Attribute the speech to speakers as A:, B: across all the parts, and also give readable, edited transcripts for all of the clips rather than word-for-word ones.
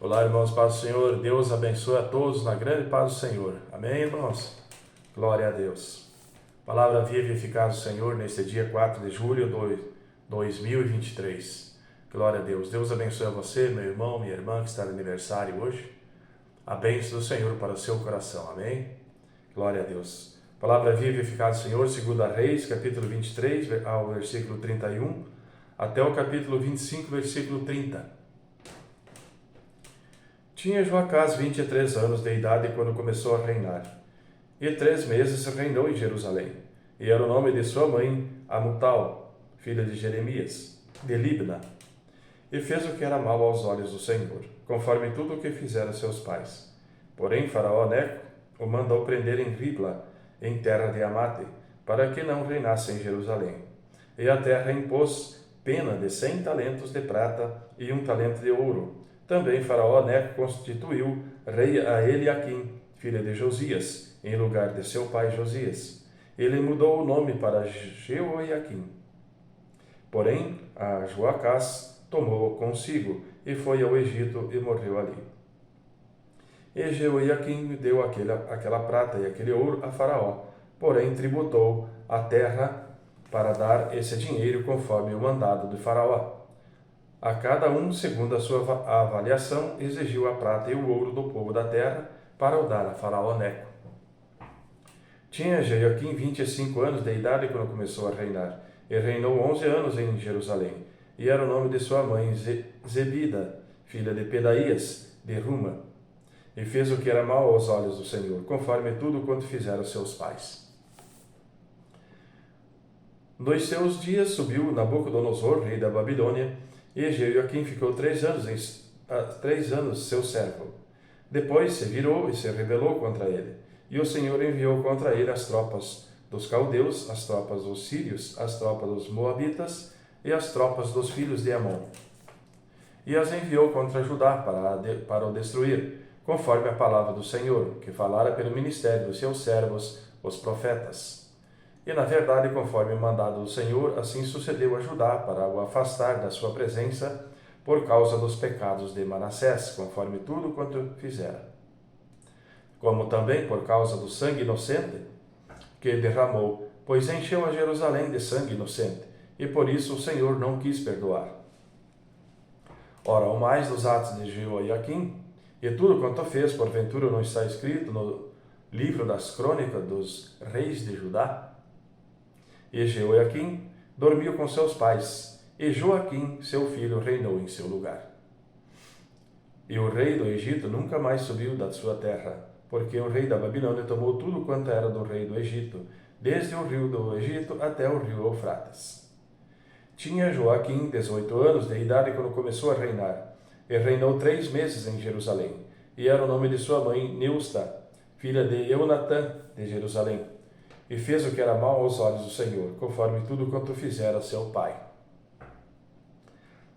A: Olá, irmãos, paz do Senhor. Deus abençoe a todos na grande paz do Senhor. Amém, irmãos? Glória a Deus. Palavra viva e eficaz do Senhor neste dia 4 de julho de 2023. Glória a Deus. Deus abençoe a você, meu irmão, minha irmã, que está de aniversário hoje. A bênção do Senhor para o seu coração. Amém? Glória a Deus. Palavra viva e eficaz do Senhor, 2 Reis, capítulo 23, ao versículo 31, até o capítulo 25, versículo 30. Tinha Joacás 23 anos de idade quando começou a reinar, e 3 meses reinou em Jerusalém. E era o nome de sua mãe Amutal, filha de Jeremias, de Libna. E fez o que era mal aos olhos do Senhor, conforme tudo o que fizeram seus pais. Porém, Faraó Neco o mandou prender em Ribla, em terra de Amate, para que não reinasse em Jerusalém. E a terra impôs pena de 100 talentos de prata e 1 talento de ouro. Também Faraó Neco constituiu rei a Eliaquim, filha de Josias, em lugar de seu pai Josias. Ele mudou o nome para Jeoiaquim. Porém, a Joacás tomou consigo e foi ao Egito e morreu ali. E Jeoiaquim deu aquela prata e aquele ouro a Faraó, porém tributou a terra para dar esse dinheiro conforme o mandado de Faraó. A cada um, segundo a sua avaliação, exigiu a prata e o ouro do povo da terra para o dar a Faraó Neco. Tinha Jeoiaquim 25 anos de idade quando começou a reinar, e reinou 11 anos em Jerusalém, e era o nome de sua mãe Zebida, filha de Pedaías, de Ruma, e fez o que era mal aos olhos do Senhor, conforme tudo quanto fizeram seus pais. Nos seus dias subiu Nabucodonosor, rei da Babilônia, e Jeoiaquim ficou 3 anos seu servo. Depois se virou e se rebelou contra ele. E o Senhor enviou contra ele as tropas dos caldeus, as tropas dos sírios, as tropas dos moabitas e as tropas dos filhos de Amon. E as enviou contra Judá para o destruir, conforme a palavra do Senhor, que falara pelo ministério dos seus servos, os profetas. E, na verdade, conforme o mandado do Senhor, assim sucedeu a Judá para o afastar da sua presença por causa dos pecados de Manassés, conforme tudo quanto fizera. Como também por causa do sangue inocente que derramou, pois encheu a Jerusalém de sangue inocente, e por isso o Senhor não quis perdoar. Ora, ao mais dos atos de Jeoiaquim, e tudo quanto fez, porventura não está escrito no livro das crônicas dos reis de Judá? E Jeoiaquim dormiu com seus pais, e Joaquim, seu filho, reinou em seu lugar. E o rei do Egito nunca mais subiu da sua terra, porque o rei da Babilônia tomou tudo quanto era do rei do Egito, desde o rio do Egito até o rio Eufrates. Tinha Joaquim 18 anos de idade quando começou a reinar, e reinou 3 meses em Jerusalém, e era o nome de sua mãe Neusta, filha de Eunatã, de Jerusalém. E fez o que era mal aos olhos do Senhor, conforme tudo quanto fizera seu pai.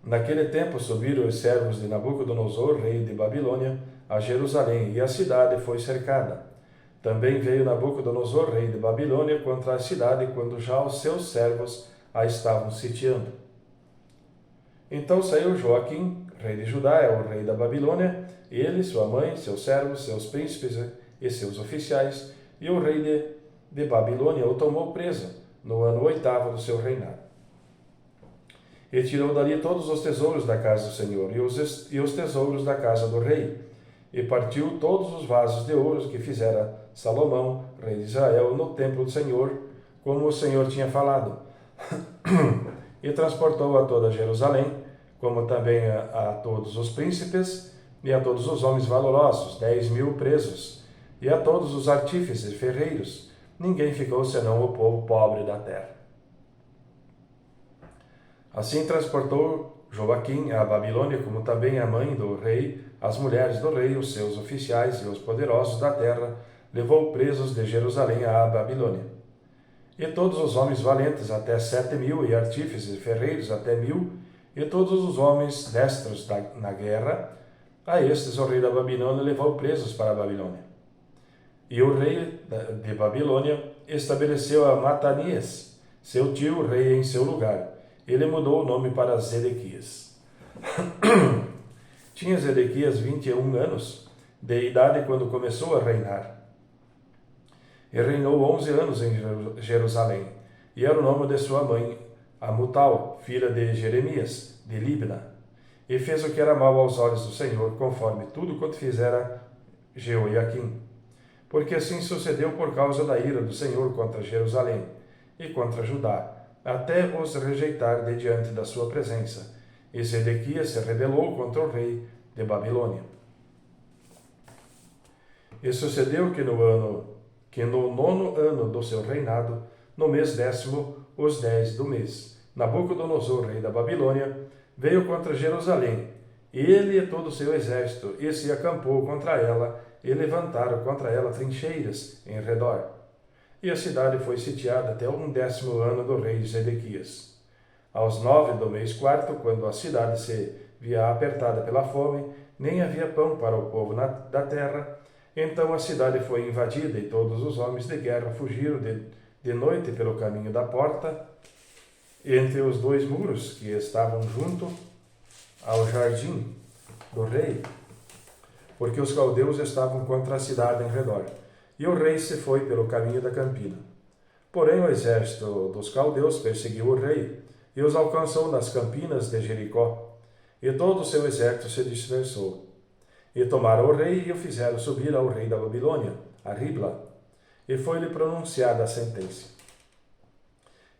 A: Naquele tempo subiram os servos de Nabucodonosor, rei de Babilônia, a Jerusalém, e a cidade foi cercada. Também veio Nabucodonosor, rei de Babilônia, contra a cidade, quando já os seus servos a estavam sitiando. Então saiu Joaquim, rei de Judá, o rei da Babilônia, ele, sua mãe, seus servos, seus príncipes e seus oficiais, e o rei de Babilônia o tomou preso no ano 8º do seu reinado. E tirou dali todos os tesouros da casa do Senhor e os tesouros da casa do rei, e partiu todos os vasos de ouro que fizera Salomão, rei de Israel, no templo do Senhor, como o Senhor tinha falado. E transportou a toda Jerusalém, como também a todos os príncipes e a todos os homens valorosos, 10.000 presos, e a todos os artífices e ferreiros. Ninguém ficou senão o povo pobre da terra. Assim transportou Joaquim à Babilônia, como também a mãe do rei, as mulheres do rei, os seus oficiais e os poderosos da terra, levou presos de Jerusalém à Babilônia. E todos os homens valentes até 7.000, e artífices e ferreiros até 1.000, e todos os homens destros na guerra, a estes o rei da Babilônia levou presos para a Babilônia. E o rei de Babilônia estabeleceu a Matanias, seu tio rei, em seu lugar. Ele mudou o nome para Zedequias. Tinha Zedequias 21 anos de idade quando começou a reinar. E reinou 11 anos em Jerusalém. E era o nome de sua mãe, Amutal, filha de Jeremias, de Libna. E fez o que era mal aos olhos do Senhor, conforme tudo quanto fizera Jeoiaquim. Porque assim sucedeu por causa da ira do Senhor contra Jerusalém e contra Judá, até os rejeitar de diante da sua presença. E Zedequias se rebelou contra o rei de Babilônia. E sucedeu que no 9º ano do seu reinado, no mês 10º, os 10 do mês, Nabucodonosor, rei da Babilônia, veio contra Jerusalém, ele e todo o seu exército, e se acampou contra ela, e levantaram contra ela trincheiras em redor. E a cidade foi sitiada até o 10º ano do rei Zedequias. Aos 9 do mês 4º, quando a cidade se via apertada pela fome, nem havia pão para o povo da terra, então a cidade foi invadida e todos os homens de guerra fugiram de noite pelo caminho da porta, entre os 2 muros que estavam junto ao jardim do rei, porque os caldeus estavam contra a cidade em redor. E o rei se foi pelo caminho da campina. Porém o exército dos caldeus perseguiu o rei e os alcançou nas campinas de Jericó, e todo o seu exército se dispersou. E tomaram o rei e o fizeram subir ao rei da Babilônia, a Ribla, e foi-lhe pronunciada a sentença.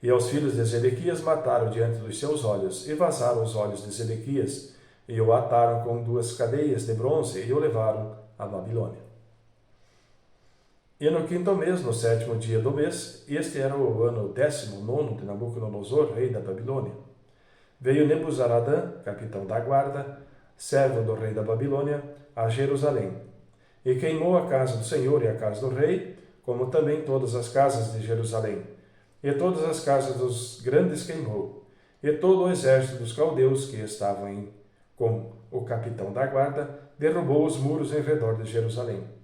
A: E aos filhos de Zedequias mataram diante dos seus olhos, e vazaram os olhos de Zedequias, e o ataram com 2 cadeias de bronze, e o levaram à Babilônia. E no 5º mês, no 7º dia do mês, este era o ano 19º de Nabucodonosor, rei da Babilônia, veio Nebuzaradã, capitão da guarda, servo do rei da Babilônia, a Jerusalém, e queimou a casa do Senhor e a casa do rei, como também todas as casas de Jerusalém, e todas as casas dos grandes queimou, e todo o exército dos caldeus que estavam com o capitão da guarda, derrubou os muros em redor de Jerusalém.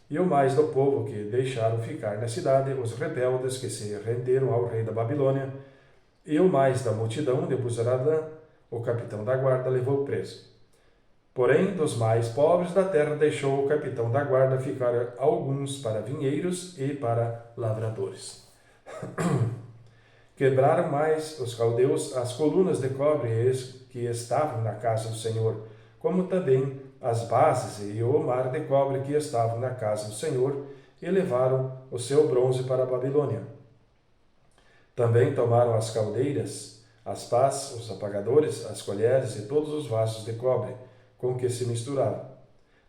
A: E o mais do povo que deixaram ficar na cidade, os rebeldes que se renderam ao rei da Babilônia, e o mais da multidão, Nebuzaradã, o capitão da guarda, levou preso. Porém, dos mais pobres da terra deixou o capitão da guarda ficar alguns para vinheiros e para lavradores. Quebraram mais os caldeus as colunas de cobre que estavam na casa do Senhor, como também as bases e o mar de cobre que estavam na casa do Senhor, e levaram o seu bronze para a Babilônia. Também tomaram as caldeiras, as pás, os apagadores, as colheres e todos os vasos de cobre com que se misturavam.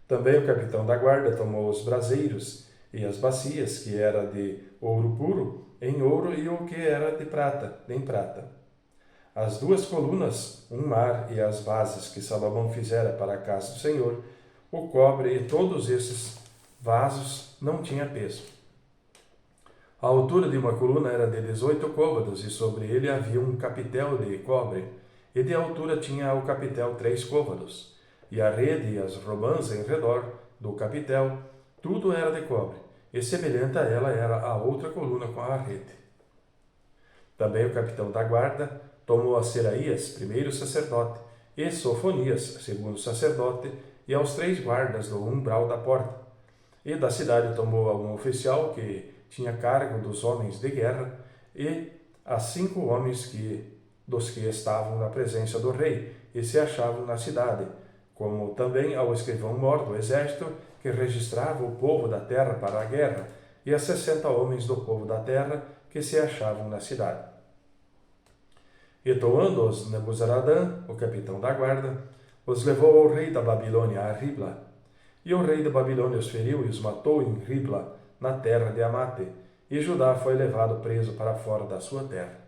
A: Também o capitão da guarda tomou os braseiros e as bacias, que era de ouro puro, em ouro, e o que era de prata, em prata. As 2 colunas, um mar e as bases que Salomão fizera para a casa do Senhor, o cobre e todos esses vasos não tinha peso. A altura de uma coluna era de 18 côvados, e sobre ele havia um capitel de cobre, e de altura tinha o capitel 3 côvados, e a rede e as romãs em redor do capitel, tudo era de cobre, e semelhante a ela era a outra coluna com a rede. Também o capitão da guarda tomou a Seraías, primeiro sacerdote, e Sofonias, segundo sacerdote, e aos 3 guardas do umbral da porta. E da cidade tomou a um oficial que tinha cargo dos homens de guerra, e a 5 homens dos que estavam na presença do rei, e se achavam na cidade, como também ao escrivão-mor do exército, que registrava o povo da terra para a guerra, e a 60 homens do povo da terra, que se achavam na cidade. E tomando-os Nebuzaradã, o capitão da guarda, os levou ao rei da Babilônia, a Ribla. E o rei da Babilônia os feriu e os matou em Ribla, na terra de Amate, e Judá foi levado preso para fora da sua terra.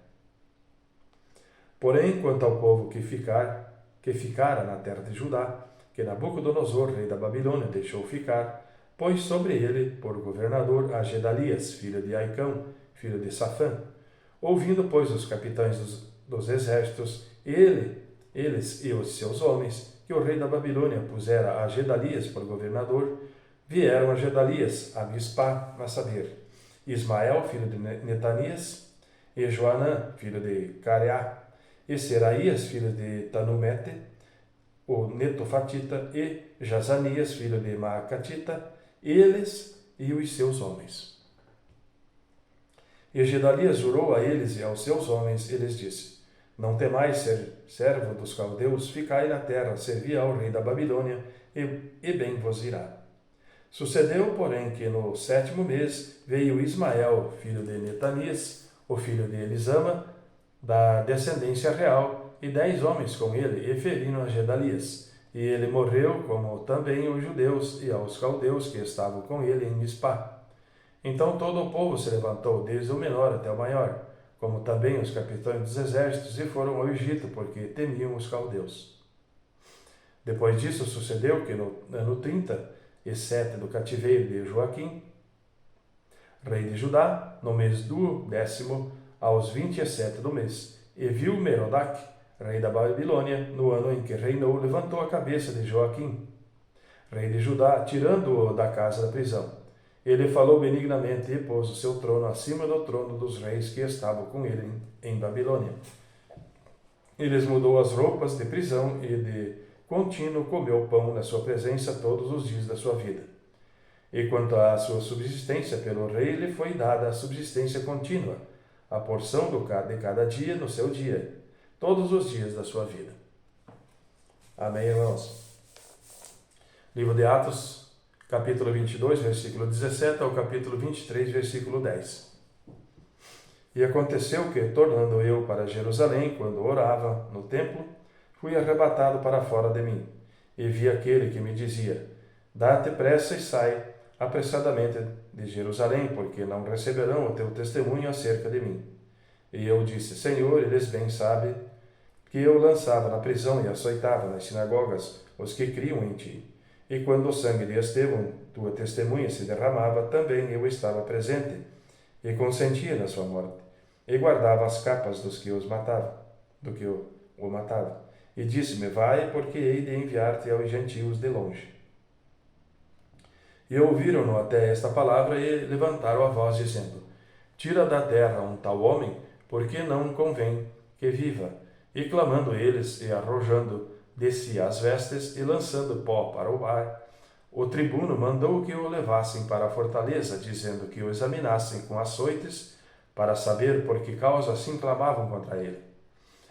A: Porém, quanto ao povo que ficara na terra de Judá, que Nabucodonosor, rei da Babilônia, deixou ficar, pôs sobre ele, por governador, a Gedalias, filho de Aicão, filho de Safã. Ouvindo, pois, os capitães dos exércitos, eles e os seus homens, que o rei da Babilônia pusera a Gedalias por governador, vieram a Gedalias, a Mispá, a saber, Ismael, filho de Netanias, e Joanã, filho de Careá, e Seraías, filho de Tanumete, o Netofatita, e Jazanias, filho de Maacatita, eles e os seus homens. E Gedalias jurou a eles e aos seus homens, e lhes disse: Não temais ser servo dos caldeus, ficai na terra, servi ao rei da Babilônia, e bem vos irá. Sucedeu, porém, que no 7º mês veio Ismael, filho de Netanias, o filho de Elisama, da descendência real, e 10 homens com ele, e feriram a Gedalias. E ele morreu, como também os judeus e aos caldeus que estavam com ele em Mispá. Então todo o povo se levantou, desde o menor até o maior, como também os capitães dos exércitos, e foram ao Egito, porque temiam os caldeus. Depois disso sucedeu que no ano 37 do cativeiro de Joaquim, rei de Judá, no mês do 10º, aos 27 do mês, e viu Merodach, rei da Babilônia, no ano em que reinou, levantou a cabeça de Joaquim, rei de Judá, tirando-o da casa da prisão. Ele falou benignamente e pôs o seu trono acima do trono dos reis que estavam com ele em Babilônia. E lhes mudou as roupas de prisão e de contínuo comeu pão na sua presença todos os dias da sua vida. E quanto à sua subsistência pelo rei, lhe foi dada a subsistência contínua, a porção de cada dia no seu dia, todos os dias da sua vida. Amém, irmãos? Livro de Atos, capítulo 22, versículo 17 ao capítulo 23, versículo 10. E aconteceu que, tornando eu para Jerusalém, quando orava no templo, fui arrebatado para fora de mim, e vi aquele que me dizia: Dá-te pressa e sai apressadamente de Jerusalém, porque não receberão o teu testemunho acerca de mim. E eu disse: Senhor, eles bem sabem que eu lançava na prisão e açoitava nas sinagogas os que criam em ti. E quando o sangue de Estevão, tua testemunha, se derramava, também eu estava presente, e consentia na sua morte, e guardava as capas dos que os matavam, do que o matava. E disse-me: Vai, porque hei de enviar-te aos gentios de longe. E ouviram-no até esta palavra, e levantaram a voz, dizendo: Tira da terra um tal homem, porque não convém que viva. E clamando eles, e arrojando de si as vestes, e lançando pó para o ar, o tribuno mandou que o levassem para a fortaleza, dizendo que o examinassem com açoites, para saber por que causa assim clamavam contra ele.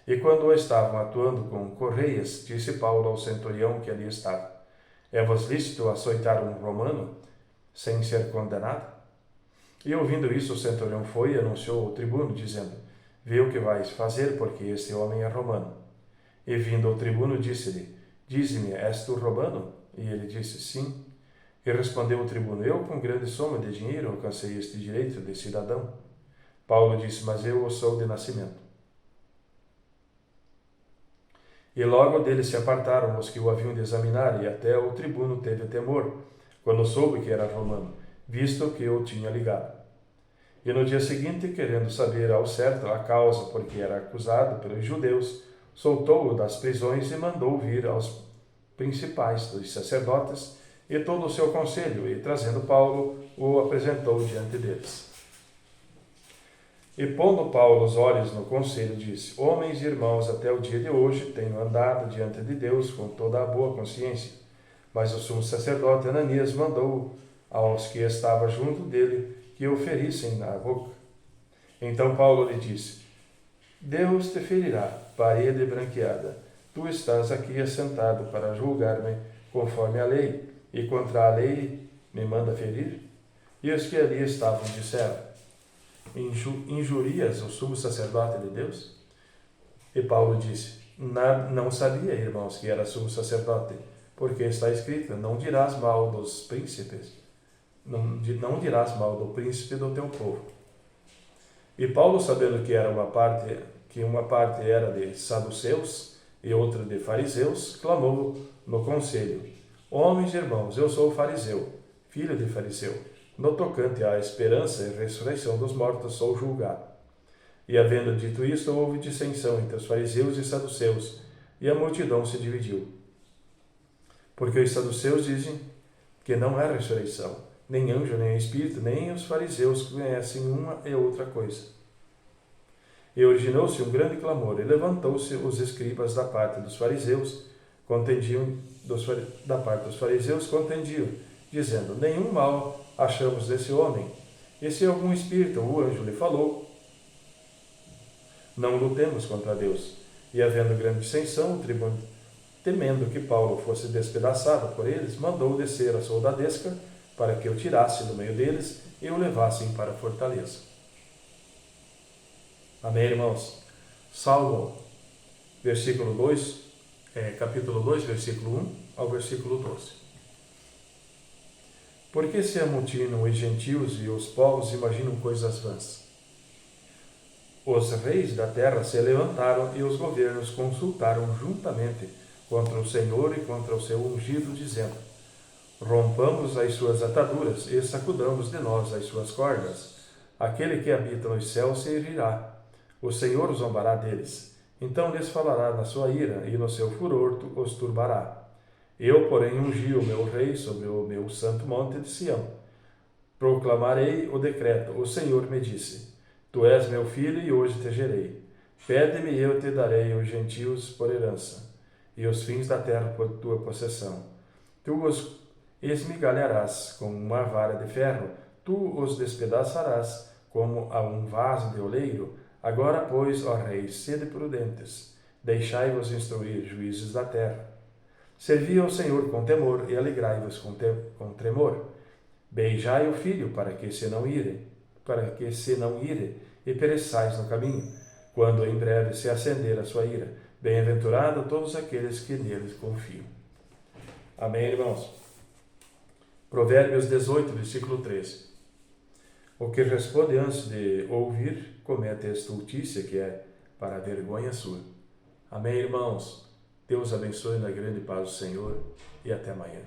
A: E quando estavam atuando com correias, disse Paulo ao centurião que ali estava: É-vos lícito açoitar um romano, sem ser condenado? E ouvindo isso, o centurião foi e anunciou ao tribuno, dizendo: Vê o que vais fazer, porque este homem é romano. E vindo ao tribuno, disse-lhe: Dize-me, és tu romano? E ele disse: Sim. E respondeu o tribuno: Eu, com grande soma de dinheiro, alcancei este direito de cidadão. Paulo disse: Mas eu o sou de nascimento. E logo dele se apartaram os que o haviam de examinar, e até o tribuno teve temor, quando soube que era romano, visto que o tinha ligado. E no dia seguinte, querendo saber ao certo a causa por que era acusado pelos judeus, soltou-o das prisões e mandou vir aos principais dos sacerdotes e todo o seu conselho, e, trazendo Paulo, o apresentou diante deles. E pondo Paulo os olhos no conselho, disse: Homens e irmãos, até o dia de hoje tenho andado diante de Deus com toda a boa consciência. Mas o sumo sacerdote Ananias mandou aos que estavam junto dele que o ferissem na boca. Então Paulo lhe disse: Deus te ferirá, parede branqueada. Tu estás aqui assentado para julgar-me conforme a lei, e contra a lei me manda ferir? E os que ali estavam disseram: Injurias o sumo sacerdote de Deus? E Paulo disse: Não sabia, irmãos, que era sumo sacerdote, porque está escrito: Não dirás mal dos príncipes, não dirás mal do príncipe do teu povo. E Paulo, sabendo que uma parte era de saduceus e outra de fariseus, clamou no conselho: Homens e irmãos, eu sou fariseu, filho de fariseu. No tocante à esperança e ressurreição dos mortos, sou julgado. E havendo dito isto, houve dissensão entre os fariseus e saduceus, e a multidão se dividiu. Porque os saduceus dizem que não há ressurreição, nem anjo, nem espírito, nem os fariseus conhecem uma e outra coisa. E originou-se um grande clamor, e levantou-se os escribas da parte dos fariseus, da parte dos fariseus, contendiam, dizendo: nenhum mal achamos desse homem. E se algum espírito ou anjo lhe falou, não lutemos contra Deus. E havendo grande dissensão, o tribuno, temendo que Paulo fosse despedaçado por eles, mandou descer a soldadesca para que o tirasse do meio deles e o levassem para a fortaleza. Amém, irmãos? Salmo, capítulo 2, versículo 1 ao versículo 12. Porque se amotinam os gentios e os povos imaginam coisas vãs? Os reis da terra se levantaram e os governos consultaram juntamente contra o Senhor e contra o seu ungido, dizendo: rompamos as suas ataduras e sacudamos de nós as suas cordas. Aquele que habita nos céus se rirá. O Senhor zombará deles. Então lhes falará na sua ira e no seu furor os turbará. Eu, porém, ungi o meu rei sobre o meu santo monte de Sião. Proclamarei o decreto. O Senhor me disse: tu és meu filho e hoje te gerei. Pede-me e eu te darei os gentios por herança, e os fins da terra por tua possessão. Tu os esmigalharás com uma vara de ferro, tu os despedaçarás como a um vaso de oleiro. Agora, pois, ó reis, sede prudentes, deixai-vos instruir, juízes da terra. Servi ao Senhor com temor e alegrai-vos com tremor. Beijai o filho para que se não ire, e pereçais no caminho, quando em breve se acender a sua ira. Bem-aventurado todos aqueles que neles confiam. Amém, irmãos? Provérbios 18, versículo 13. O que responde antes de ouvir, comete a estultícia, que é para a vergonha sua. Amém, irmãos? Deus abençoe na grande paz do Senhor e até amanhã.